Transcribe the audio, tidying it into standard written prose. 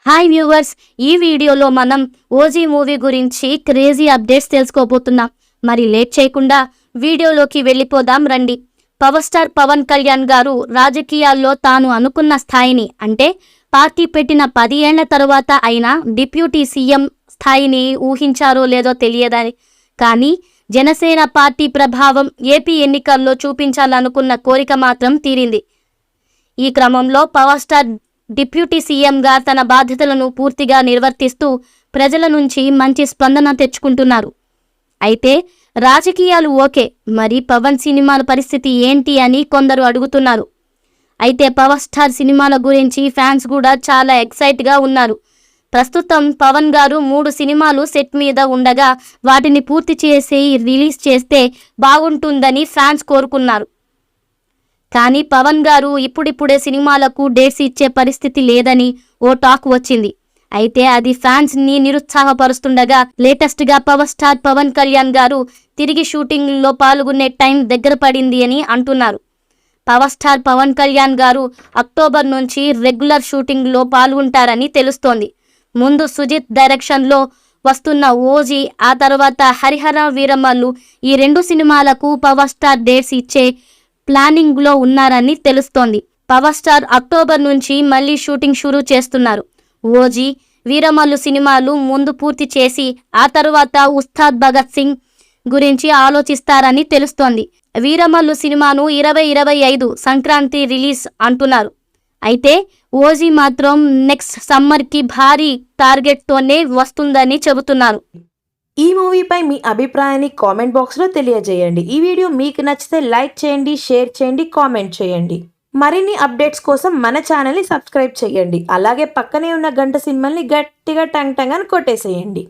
Hi viewers, ఈ వీడియోలో మనం ఓజీ మూవీ గురించి క్రేజీ అప్డేట్స్ తెలుసుకోబోతున్నాం. మరి లేట్ చేయకుండా వీడియోలోకి వెళ్ళిపోదాం రండి. పవర్ స్టార్ పవన్ కళ్యాణ్ గారు రాజకీయాల్లో తాను అనుకున్న స్థాయిని, అంటే పార్టీ పెట్టిన 10 ఏళ్ల తరువాత అయినా డిప్యూటీ సీఎం స్థాయిని ఊహించారో లేదో తెలియదని, కానీ జనసేన పార్టీ ప్రభావం ఏపీ ఎన్నికల్లో చూపించాలనుకున్న కోరిక మాత్రం తీరింది. ఈ క్రమంలో పవర్ స్టార్ డిప్యూటీ సీఎంగా తన బాధ్యతలను పూర్తిగా నిర్వర్తిస్తూ ప్రజల నుంచి మంచి స్పందన తెచ్చుకుంటున్నారు. అయితే రాజకీయాలు ఓకే, మరి పవన్ సినిమాల పరిస్థితి ఏంటి అని కొందరు అడుగుతున్నారు. అయితే పవర్ స్టార్ సినిమాల గురించి ఫ్యాన్స్ కూడా చాలా ఎక్సైట్గా ఉన్నారు. ప్రస్తుతం పవన్ గారు 3 సినిమాలు సెట్ మీద ఉండగా వాటిని పూర్తి చేసి రిలీజ్ చేస్తే బాగుంటుందని ఫ్యాన్స్ కోరుకున్నారు. కానీ పవన్ గారు ఇప్పుడిప్పుడే సినిమాలకు డేట్స్ ఇచ్చే పరిస్థితి లేదని ఓ టాక్ వచ్చింది. అయితే అది ఫ్యాన్స్ ని నిరుత్సాహపరుస్తుండగా లేటెస్ట్ గా పవర్ స్టార్ పవన్ కళ్యాణ్ గారు తిరిగి షూటింగ్ లో పాల్గొనే టైం దగ్గర పడింది అని అంటున్నారు. పవర్ స్టార్ పవన్ కళ్యాణ్ గారు అక్టోబర్ నుంచి రెగ్యులర్ షూటింగ్ లో పాల్గొంటారని తెలుస్తోంది. ముందు సుజిత్ డైరెక్షన్ లో వస్తున్న ఓజీ, ఆ తర్వాత హరిహర వీరమల్లు, ఈ 2 సినిమాలకు పవర్ స్టార్ డేట్స్ ఇచ్చే ప్లానింగ్ లో ఉన్నారని తెలుస్తోంది. పవర్ స్టార్ అక్టోబర్ నుంచి మళ్ళీ షూటింగ్ షురూ చేస్తున్నారు. ఓజీ, వీరమల్లు సినిమాలు ముందు పూర్తి చేసి ఆ తర్వాత ఉస్తాద్ భగత్ సింగ్ గురించి ఆలోచిస్తారని తెలుస్తోంది. వీరమల్లు సినిమాను 2025 సంక్రాంతి రిలీజ్ అంటున్నారు. అయితే ఓజీ మాత్రం నెక్స్ట్ సమ్మర్ కి భారీ టార్గెట్ తోనే వస్తుందని చెబుతున్నారు. ఈ మూవీపై మీ అభిప్రాయాన్ని కామెంట్ బాక్స్లో తెలియజేయండి. ఈ వీడియో మీకు నచ్చితే లైక్ చేయండి, షేర్ చేయండి, కామెంట్ చేయండి. మరిన్ని అప్డేట్స్ కోసం మన ఛానల్ని సబ్స్క్రైబ్ చేయండి. అలాగే పక్కనే ఉన్న గంట సింబల్ని గట్టిగా టంగ్ టంగ్ అని కొట్టేసేయండి.